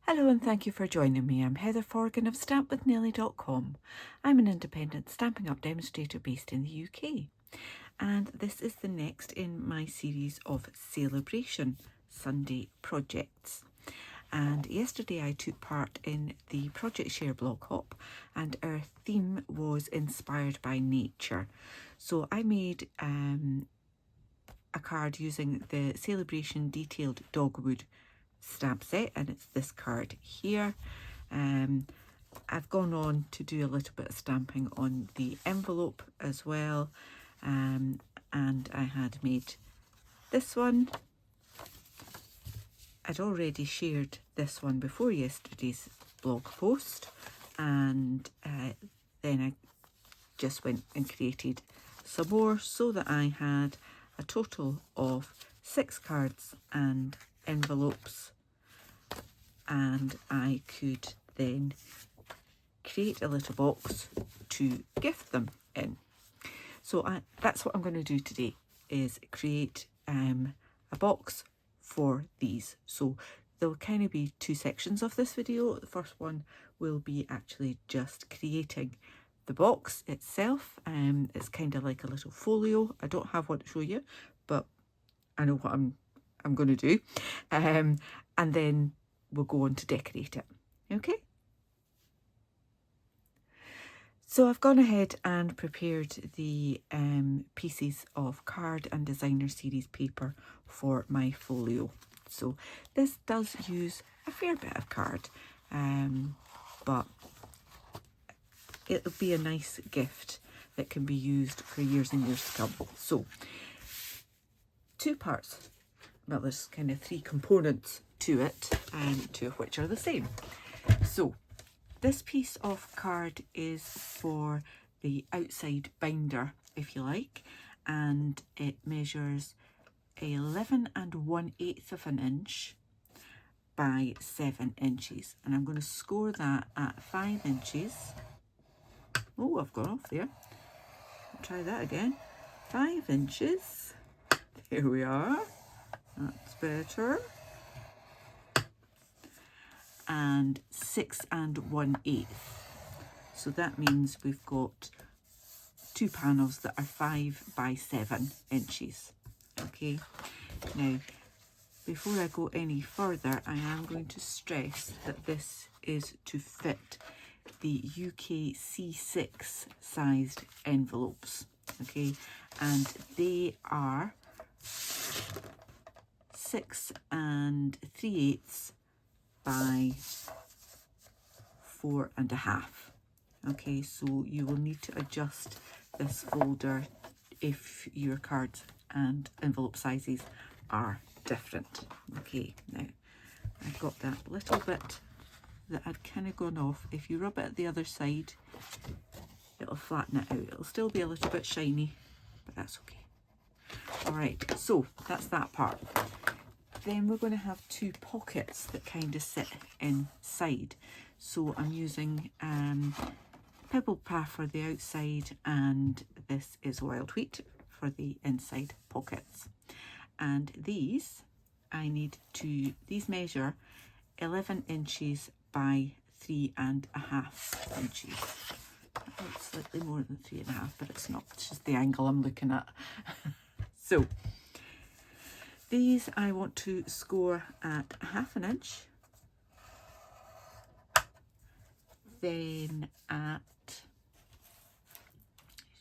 Hello and thank you for joining me. I'm Heather Forgan of stampwithnellie.com. I'm an independent Stampin' Up demonstrator based in the UK, and this is the next in my series of Sale-A-Bration Sunday projects. And yesterday I took part in the Project Share blog hop, and our theme was inspired by nature. So I made a card using the Sale-A-Bration Detailed Dogwood stamp set, and it's this card here. I've gone on to do a little bit of stamping on the envelope as well, and I had made this one. I'd already shared this one before yesterday's blog post, and then I just went and created some more so that I had a total of 6 cards and envelopes, and I could then create a little box to gift them in. So that's what I'm going to do today, is create a box for these. So there'll kind of be 2 sections of this video. The first one will be actually just creating the box itself. It's kind of like a little folio. I don't have one to show you, but I know what I'm going to do, and then we'll go on to decorate it. Okay, so I've gone ahead and prepared the pieces of card and designer series paper for my folio. So this does use a fair bit of card, but it'll be a nice gift that can be used for years and years to come. So 2 parts. Well, there's kind of 3 components to it, and 2 of which are the same. So this piece of card is for the outside binder, if you like, and it measures 11 1/8 of an inch by 7 inches, and I'm going to score that at 5 inches. Oh, I've gone off there. I'll try that again. 5 inches. Here we are. That's better. And 6 1/8. So that means we've got 2 panels that are 5 by 7 inches. Okay, now before I go any further, I am going to stress that this is to fit the UK C6 sized envelopes. Okay, and they are 6 3/8 by 4 1/2. Okay, so you will need to adjust this folder if your cards and envelope sizes are different. Okay, now I've got that little bit that had kind of gone off. If you rub it at the other side, it'll flatten it out. It'll still be a little bit shiny, but that's okay. All right, so that's that part. Then we're going to have 2 pockets that kind of sit inside. So I'm using pebble path for the outside, and this is wild wheat for the inside pockets. And these these measure 11 inches by 3 1/2 inches. That looks slightly more than 3 1/2, but it's not. It's just the angle I'm looking at. So these I want to score at 1/2 inch, then at,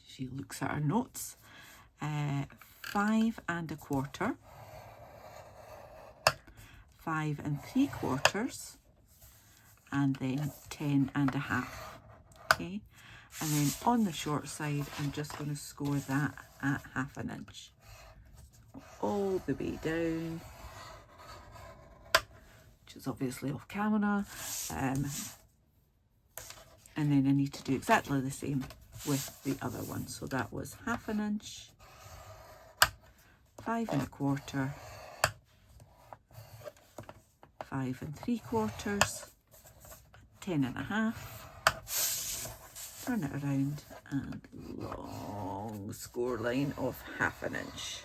she looks at her notes, 5 1/4, 5 3/4, and then 10 1/2. Okay, and then on the short side, I'm just going to score that at 1/2 inch. All the way down, which is obviously off camera, and then I need to do exactly the same with the other one. So that was 1/2 inch, 5 1/4, 5 3/4, 10 1/2, turn it around, and long score line of 1/2 inch.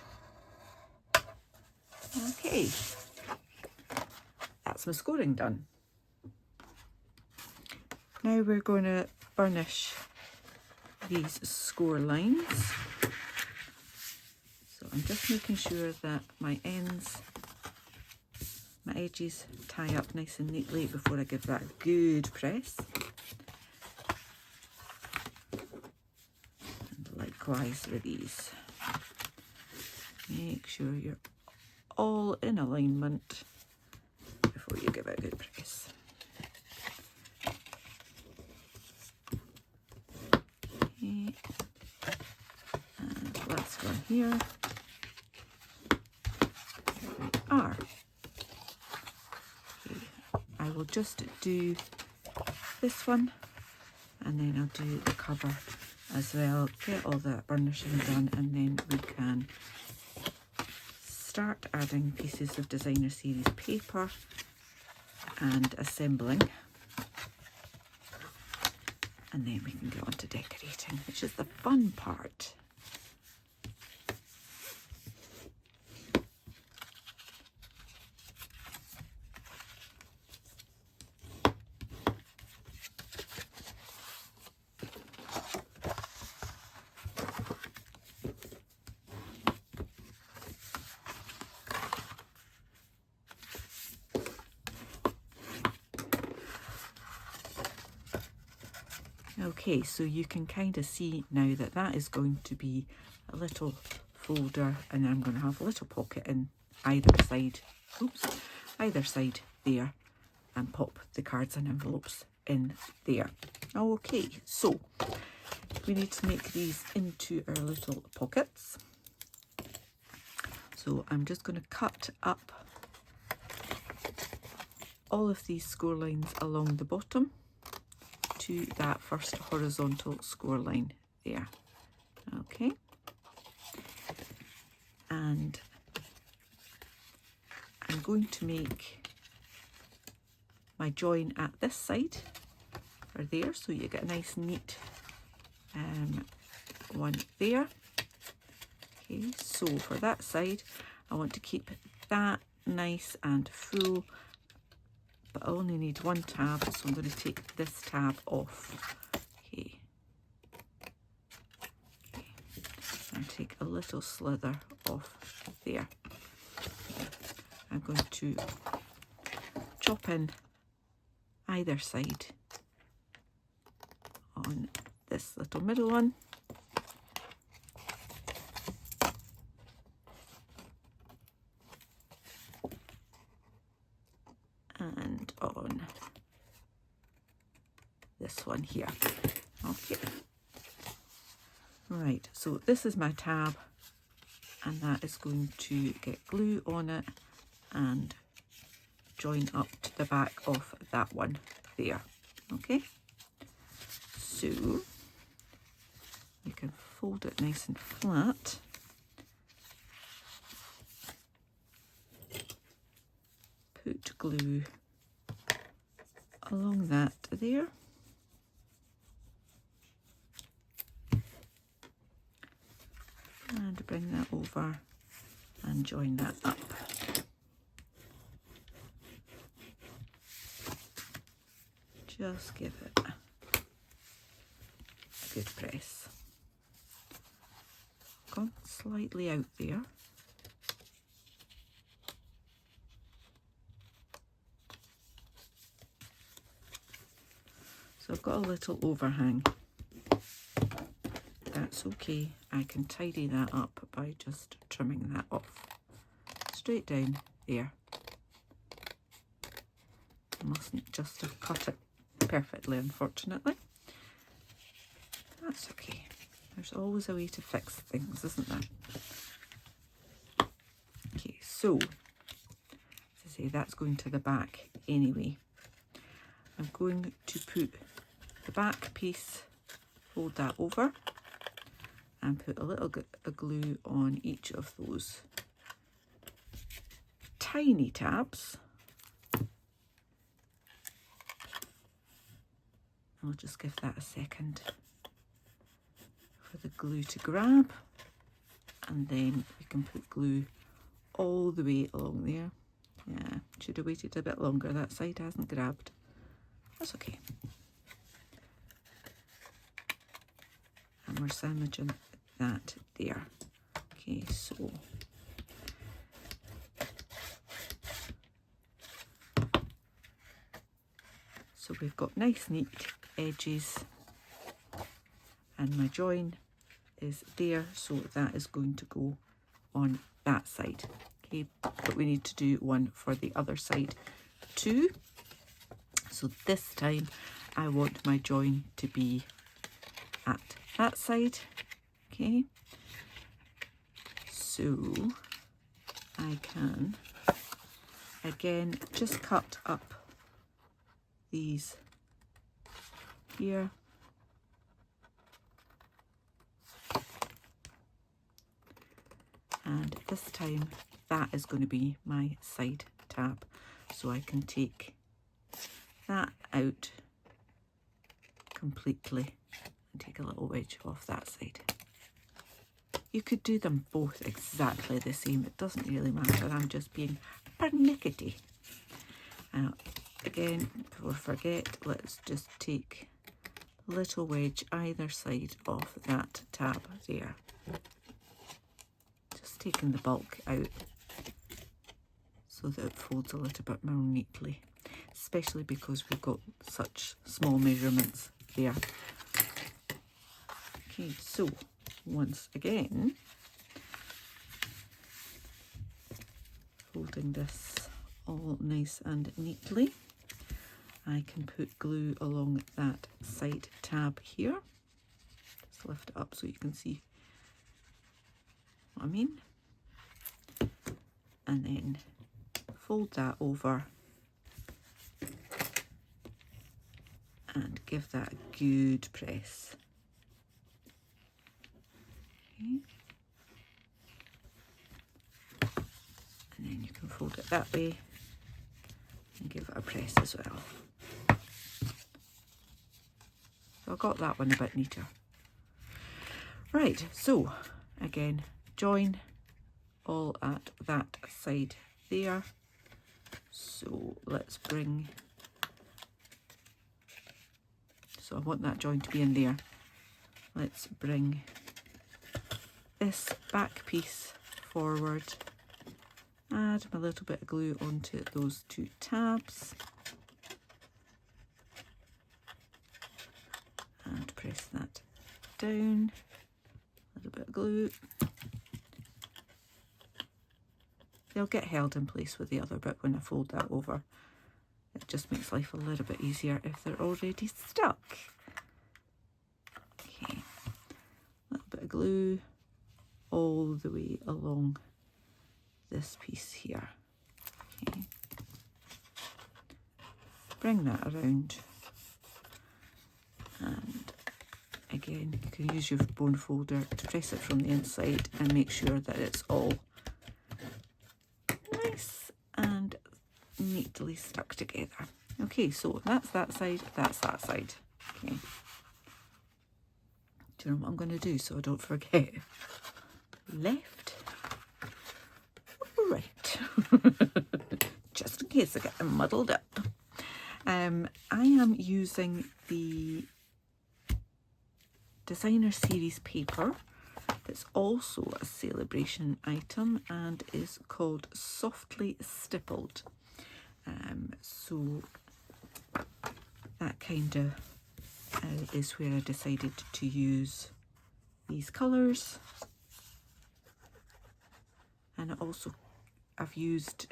Okay, that's my scoring done. Now we're going to burnish these score lines. So I'm just making sure that my edges tie up nice and neatly before I give that a good press. And likewise with these. Make sure you're all in alignment before you give it a good press. Okay. And last one here. Here we are. Okay. I will just do this one and then I'll do the cover as well. Get all that burnishing done and then we can start adding pieces of designer series paper and assembling, and then we can get on to decorating, which is the fun part. Okay, so you can kind of see now that that is going to be a little folder, and I'm going to have a little pocket in either side, either side there, and pop the cards and envelopes in there. Okay, so we need to make these into our little pockets. So I'm just going to cut up all of these score lines along the bottom to that first horizontal score line there. Okay, and I'm going to make my join at this side or there, so you get a nice neat one there. Okay, so for that side I want to keep that nice and full, but I only need one tab, so I'm going to take this tab off. Okay. And take a little slither off there. I'm going to chop in either side on this little middle one. And on this one here. Okay. Right, so this is my tab, and that is going to get glue on it and join up to the back of that one there. Okay, so we can fold it nice and flat. Put glue along that there. And bring that over and join that up. Just give it a good press. Gone slightly out there. So I've got a little overhang. That's okay. I can tidy that up by just trimming that off. Straight down there. I mustn't just have cut it perfectly, unfortunately. That's okay. There's always a way to fix things, isn't there? Okay, so as I say, that's going to the back anyway. I'm going to put the back piece, fold that over, and put a little bit of glue on each of those tiny tabs. I'll just give that a second for the glue to grab, and then we can put glue all the way along there. Yeah, should have waited a bit longer. That side hasn't grabbed. That's okay. we're sandwiching that there. Okay, so we've got nice neat edges, and my join is there, so that is going to go on that side. Okay, but we need to do one for the other side too. So this time I want my join to be at that side. Okay, so I can again just cut up these here, and this time that is going to be my side tab, so I can take that out completely and take a little wedge off that side. You could do them both exactly the same, it doesn't really matter, I'm just being pernickety. Again, before I forget, let's just take a little wedge either side of that tab there. Just taking the bulk out so that it folds a little bit more neatly, especially because we've got such small measurements there. Okay, so once again, folding this all nice and neatly, I can put glue along that side tab here. Just lift it up so you can see what I mean. And then fold that over and give that a good press. Okay. And then you can fold it that way and give it a press as well. So I got that one a bit neater. Right, so again, join all at that side there. So let's bring, so I want that join to be in there. Let's bring this back piece forward, add a little bit of glue onto those two tabs, and press that down, a little bit of glue. They'll get held in place with the other bit when I fold that over. It just makes life a little bit easier if they're already stuck. Okay, a little bit of glue all the way along this piece here. Okay. Bring that around, and again you can use your bone folder to press it from the inside and make sure that it's all nice and neatly stuck together. Okay, so that's that side, that's that side. Okay. Do you know what I'm going to do so I don't forget? Left, right. Just in case I get them muddled up. I am using the Designer Series paper that's also a Sale-A-Bration item and is called Softly Stippled. So that kind of is where I decided to use these colours. And also I've used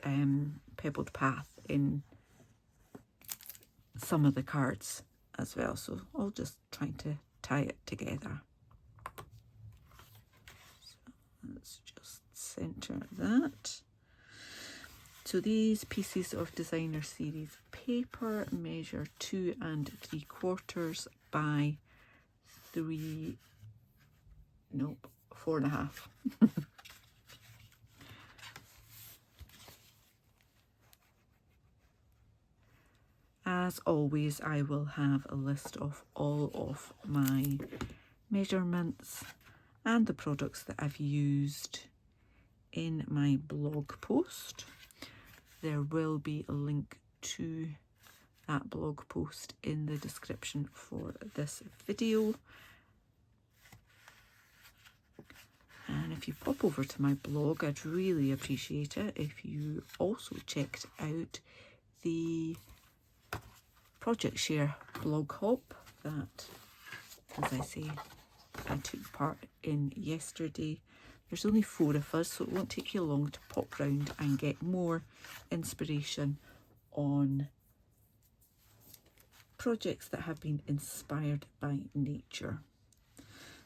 Pebbled Path in some of the cards as well, so I'll just try to tie it together. So let's just centre that. So these pieces of Designer Series paper measure 2 3/4 by 4.5. As always, I will have a list of all of my measurements and the products that I've used in my blog post. There will be a link to that blog post in the description for this video. And if you pop over to my blog, I'd really appreciate it if you also checked out the Project Share blog hop that, as I say, I took part in yesterday. There's only 4 of us, so it won't take you long to pop round and get more inspiration on projects that have been inspired by nature.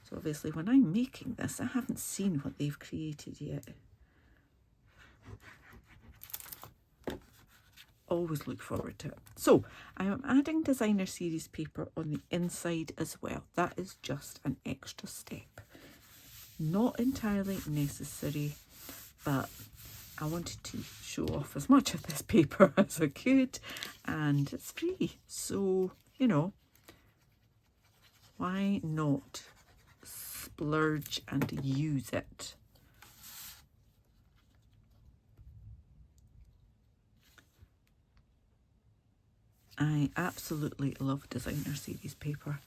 So obviously when I'm making this, I haven't seen what they've created yet. Always look forward to it. So I am adding designer series paper on the inside as well. That is just an extra step. Not entirely necessary, but I wanted to show off as much of this paper as I could, and it's free. So, you know, why not splurge and use it? I absolutely love designer series paper.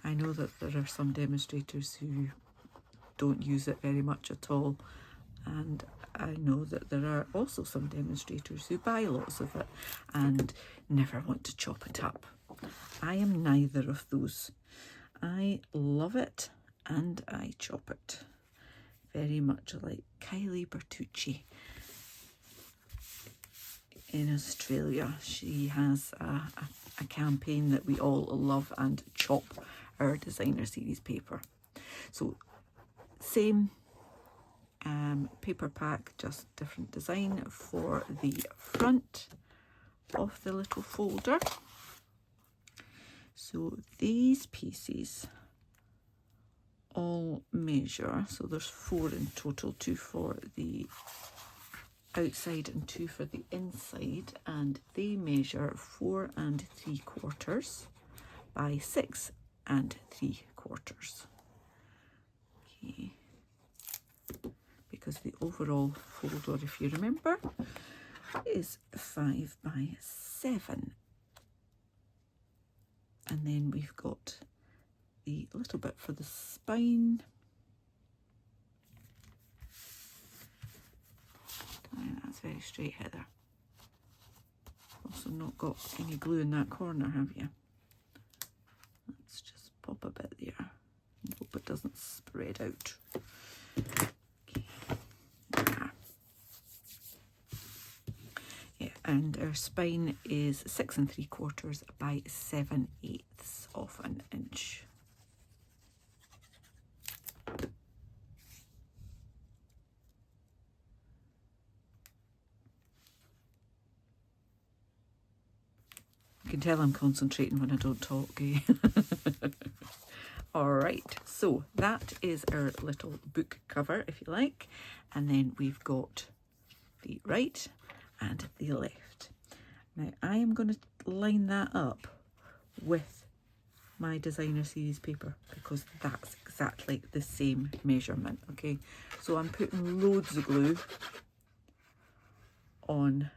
I know that there are some demonstrators who don't use it very much at all, and I know that there are also some demonstrators who buy lots of it and never want to chop it up. I am neither of those. I love it and I chop it, very much like Kylie Bertucci in Australia. She has a campaign that we all love and chop our designer series paper. So same paper pack, just different design for the front of the little folder. So these pieces all measure, so there's 4 in total, 2 for the outside and 2 for the inside, and they measure 4 3/4 by 6 3/4. Okay, because the overall folder, if you remember, is 5 by 7. And then we've got the little bit for the spine. That's very straight, Heather. Also not got any glue in that corner, have you? Let's just pop a bit there and hope it doesn't spread out. Okay. There. Yeah, and our spine is 6 3/4 by 7/8 of an inch. You can tell I'm concentrating when I don't talk, eh? Alright, so that is our little book cover, if you like. And then we've got the right and the left. Now I am going to line that up with my designer series paper because that's exactly the same measurement, okay? So I'm putting loads of glue on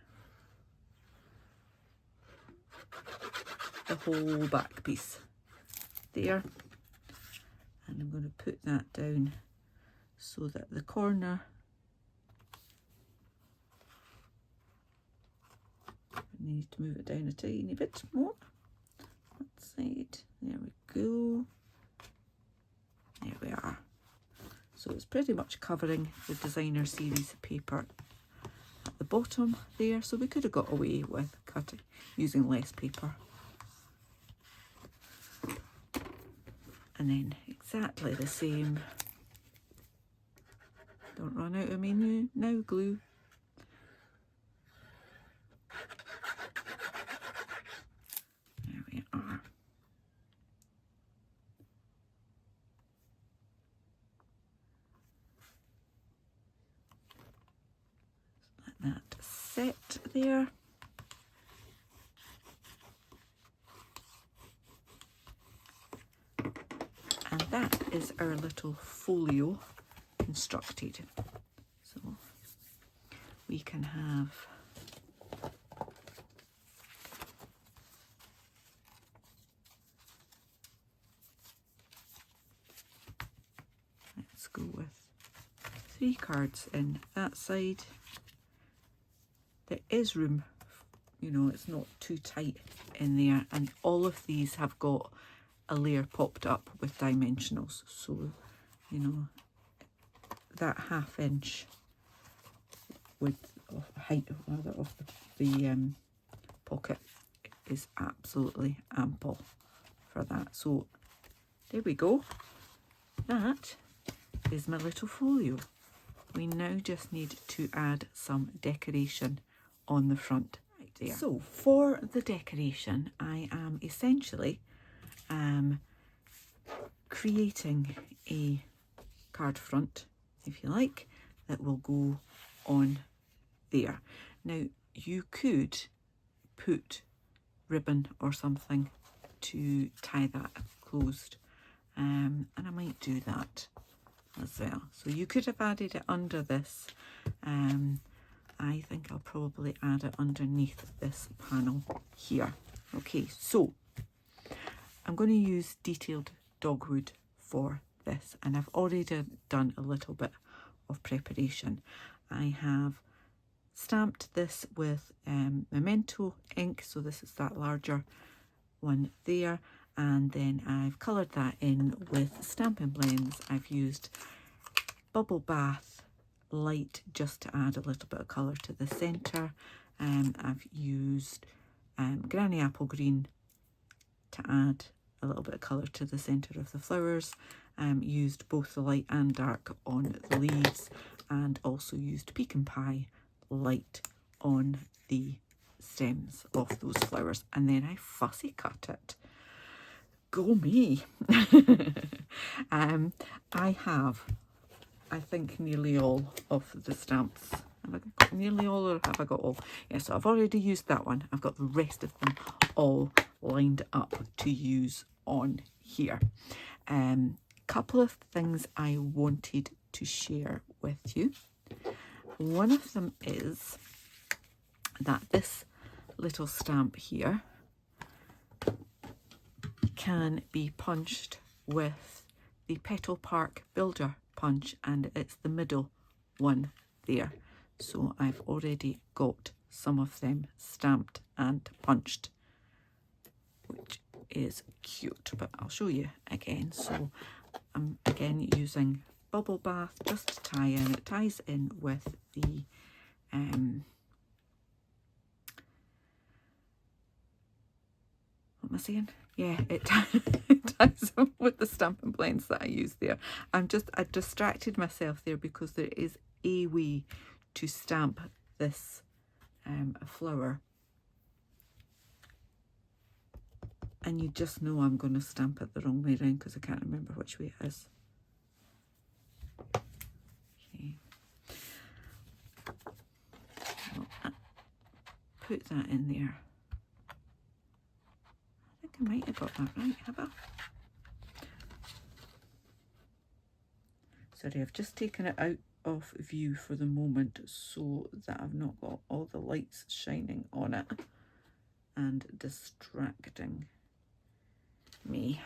the whole back piece there, and I'm going to put that down so that the corner, I need to move it down a tiny bit more, that side, there we go, there we are. So it's pretty much covering the designer series paper at the bottom there, so we could have got away with cutting using less paper. And then exactly the same. Don't run out of me now, glue. There we are. Let that set there. And that is our little folio constructed. So we can have 3 cards in that side. There is room, you know, it's not too tight in there, and all of these have got a layer popped up with dimensionals, so you know that 1/2 inch width of height rather of the pocket is absolutely ample for that. So there we go, that is my little folio. We now just need to add some decoration on the front right there. So for the decoration, I am essentially creating a card front, if you like, that will go on there. Now you could put ribbon or something to tie that closed, and I might do that as well. So you could have added it under this. I think I'll probably add it underneath this panel here. Okay, so I'm going to use Detailed Dogwood for this, and I've already done a little bit of preparation. I have stamped this with Memento ink, so this is that larger one there, and then I've coloured that in with Stampin' Blends. I've used Bubble Bath Light just to add a little bit of colour to the centre. I've used Granny Apple Green to add a little bit of colour to the centre of the flowers. Used both the light and dark on the leaves, and also used Pecan Pie Light on the stems of those flowers, and then I fussy cut it. Go me! I have, I think, nearly all of the stamps. Have I got nearly all, or have I got all? Yeah, so I've already used that one. I've got the rest of them all lined up to use on here. Couple of things I wanted to share with you. One of them is that this little stamp here can be punched with the Petal Park Builder punch, and it's the middle one there. So I've already got some of them stamped and punched, which is cute, but I'll show you again. So I'm again using Bubble Bath just to tie in. It ties in with the what am I saying? Yeah, it ties in with the Stampin' Blends that I use there. I distracted myself there because there is a way to stamp this flower, and you just know I'm going to stamp it the wrong way around because I can't remember which way it is. Okay. I'll put that in there. I think I might have got that right, have I? Sorry, I've just taken it out of view for the moment so that I've not got all the lights shining on it and distracting me.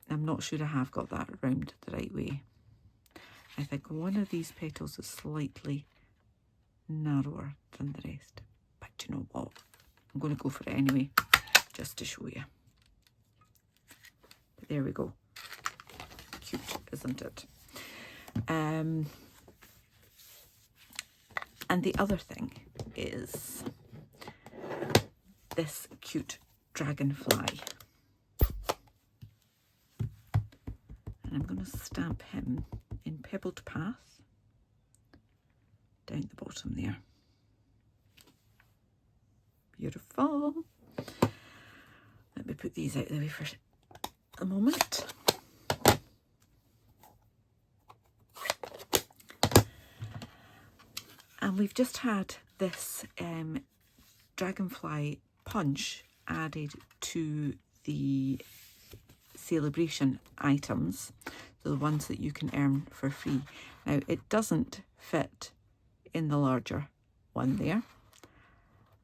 I'm not sure I have got that round the right way. I think one of these petals is slightly narrower than the rest, but you know what, I'm going to go for it anyway just to show you. But there we go. Cute, isn't it? And the other thing is this cute dragonfly, and I'm going to stamp him in Pebbled Path down the bottom there. Beautiful. Let me put these out of the way for a moment. And we've just had this dragonfly punch added to the Sale-A-Bration items, so the ones that you can earn for free. Now it doesn't fit in the larger one there,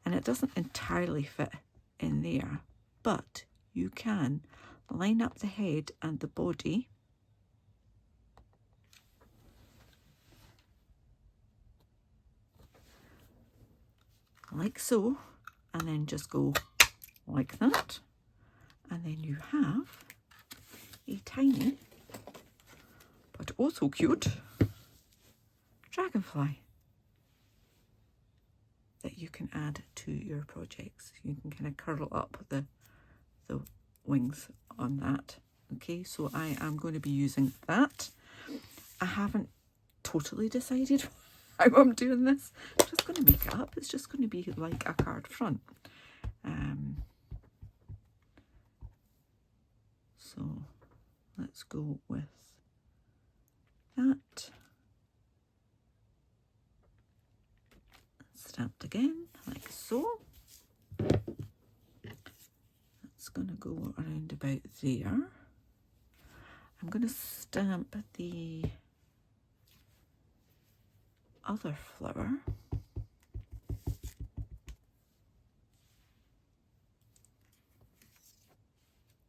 and it doesn't entirely fit in there, but you can line up the head and the body like so, and then just go like that, and then you have a tiny but also cute dragonfly that you can add to your projects. You can kind of curl up the wings on that. Okay, so I am going to be using that. I haven't totally decided how I'm doing this. I'm just going to make it up. It's just going to be like a card front. So let's go with that. Stamped again, like so. It's going to go around about there. I'm going to stamp the other flower.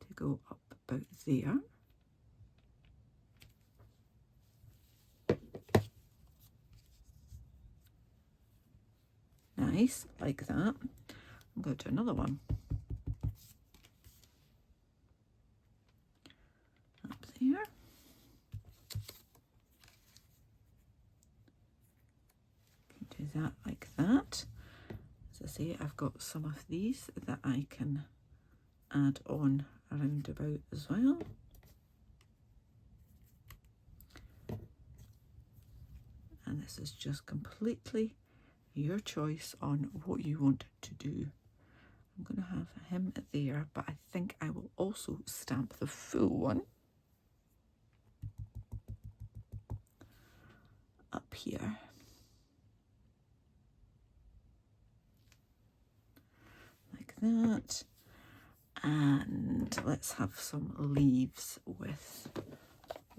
To go up about there. Nice, like that. I'm going to do another one. Up there. Can do that like that. As I say, I've got some of these that I can add on around about as well. And this is just completely your choice on what you want to do. I'm going to have him there, but I think I will also stamp the full one up here. Like that. And let's have some leaves with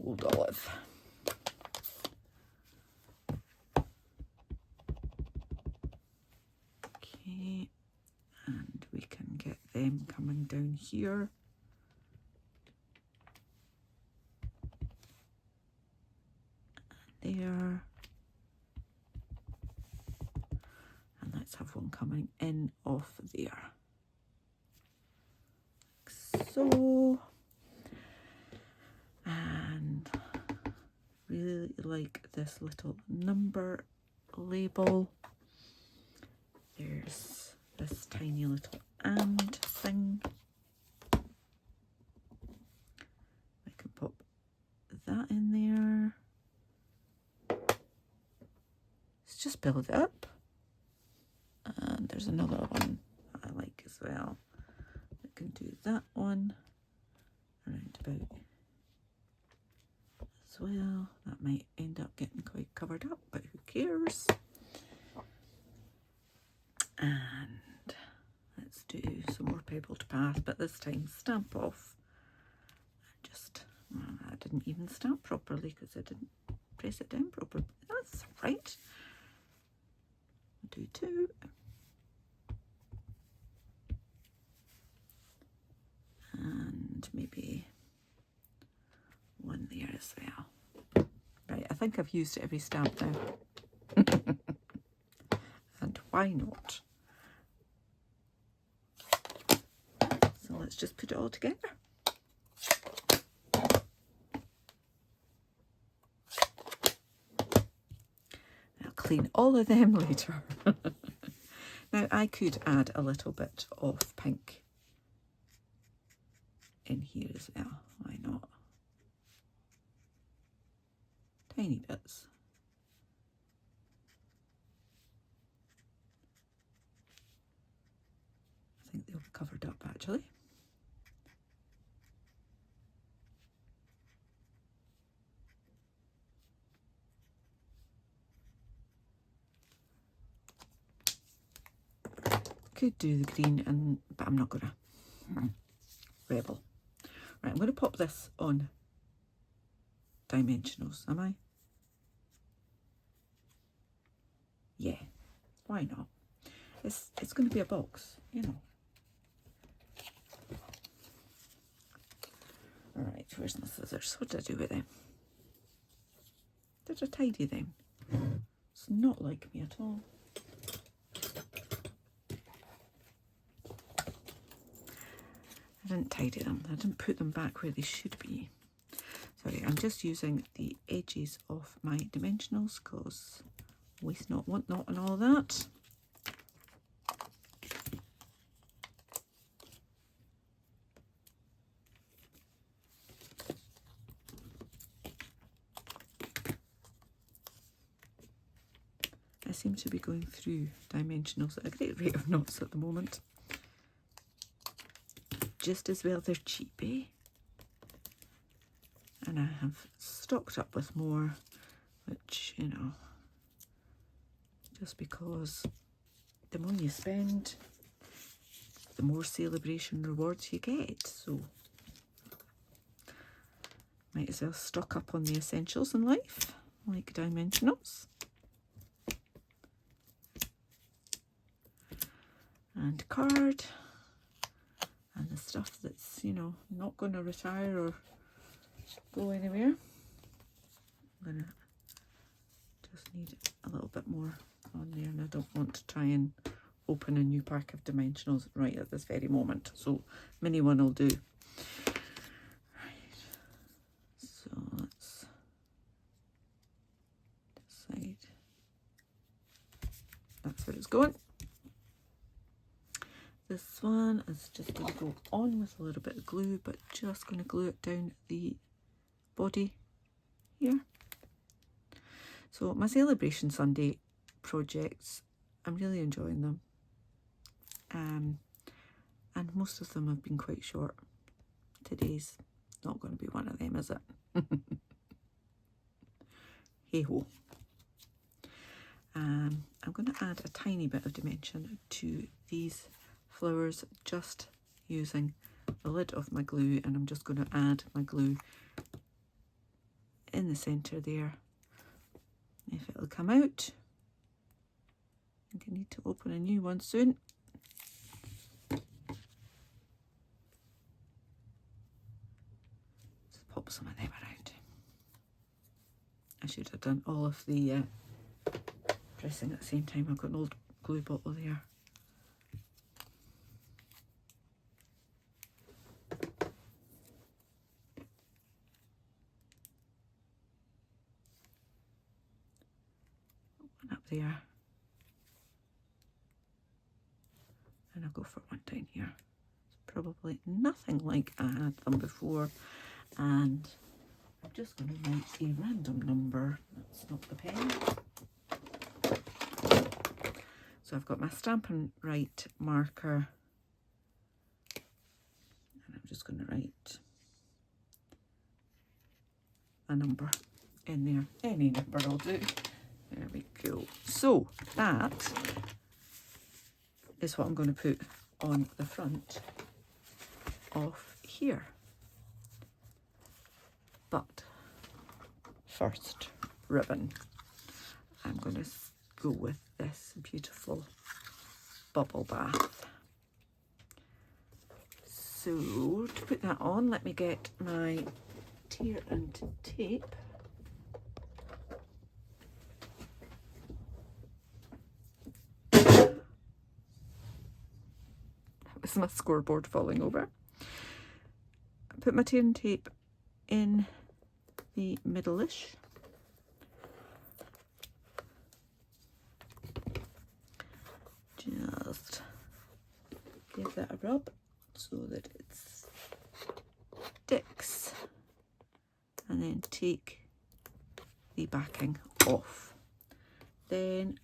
Old Olive. Okay, and we can get them coming down here. And there. And let's have one coming in off there. Like so. And really like this little number label. There's this tiny little and thing. I can pop that in there. Let's just build it up. And there's another one I like as well. I can do that one around about as well. That might end up getting quite covered up, but who cares? And let's do some more pebbled path, but this time stamp off. And just, I didn't even stamp properly because I didn't press it down properly. That's right. Do two. And maybe one there as well. Right, I think I've used every stamp now. And why not? So let's just put it all together. I'll clean all of them later. Now I could add a little bit of pink in here as well. Why not? Tiny bits. I think they'll be covered up actually. Could do the green, but I'm not gonna. Rebel. Right, I'm going to pop this on dimensionals, am I? Yeah, why not? It's going to be a box, you know. Alright, where's my scissors? What did I do with them? Did I tidy them? It's not like me at all. didn't tidy them. I didn't put them back where they should be. Sorry, I'm just using the edges of my dimensionals because waste not, want not, and all that. I seem to be going through dimensionals at a great rate of knots at the moment. Just as well they're cheap, eh? And I have stocked up with more, which, you know, just because the more you spend, the more Sale-A-Bration rewards you get. So might as well stock up on the essentials in life, like dimensionals. And card. And the stuff that's, you know, not going to retire or go anywhere. I'm going to just need a little bit more on there, and I don't want to try and open a new pack of dimensionals right at this very moment. So mini one will do. Right. So let's decide. That's where it's going. This one is just going to go on with a little bit of glue, but just going to glue it down the body here. So my Sale-A-Bration Sunday projects, I'm really enjoying them. And most of them have been quite short. Today's not going to be one of them, is it? Hey ho. I'm going to add a tiny bit of dimension to these flowers just using the lid of my glue, and I'm just going to add my glue in the centre there. If it'll come out, I think I need to open a new one soon. Let's pop some of them around. I should have done all of the pressing at the same time. I've got an old glue bottle there. One up there. And I'll go for one down here. It's probably nothing like I had them before. And I'm just going to write a random number. That's not the pen. So I've got my Stampin' Up marker, and I'm just going to write a number in there. Any number will do. There we go. So that is what I'm going to put on the front of here. But first, ribbon. I'm going to go with this beautiful bubble bath. So to put that on, let me get my tear and tape. That was my scoreboard falling over. Put my tear and tape in the middle-ish. Just give that a rub so that it sticks, and then take the backing off. Then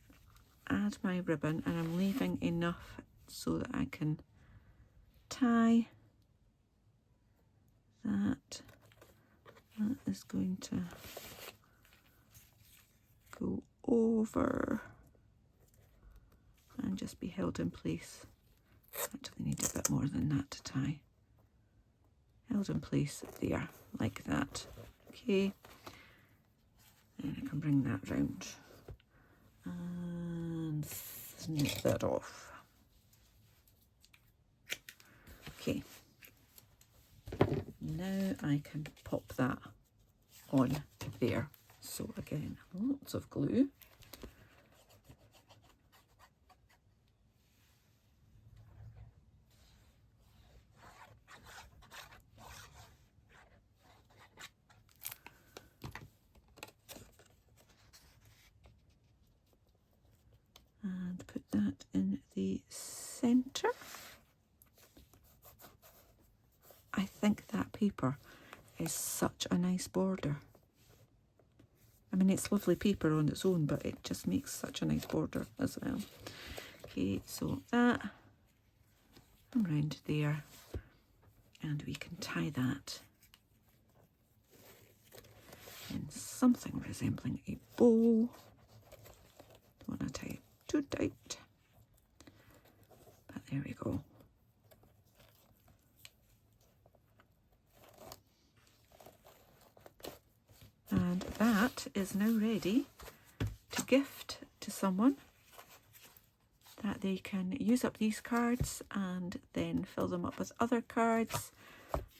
add my ribbon, and I'm leaving enough so that I can tie that. That is going to go over and just be held in place. Actually need a bit more than that to tie. Held in place there, like that. Okay. Then I can bring that round and snip that off. Okay. Now I can pop that on there. So again, lots of glue. and put that in the centre. I think that paper is such a nice border. I mean, it's lovely paper on its own, but it just makes such a nice border as well. Okay, so that around there, and we can tie that in something resembling a bow. Don't want to tie it too tight, but there we go. And that is now ready to gift to someone, that they can use up these cards and then fill them up with other cards,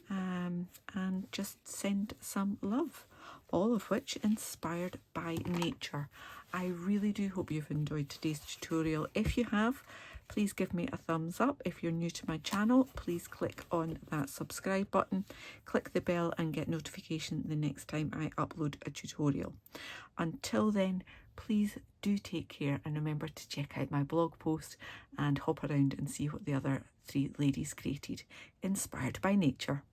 and just send some love, all of which inspired by nature. I really do hope you've enjoyed today's tutorial. If you have, please give me a thumbs up. If you're new to my channel, please click on that subscribe button, click the bell and get notification the next time I upload a tutorial. Until then, please do take care, and remember to check out my blog post and hop around and see what the other 3 ladies created, inspired by nature.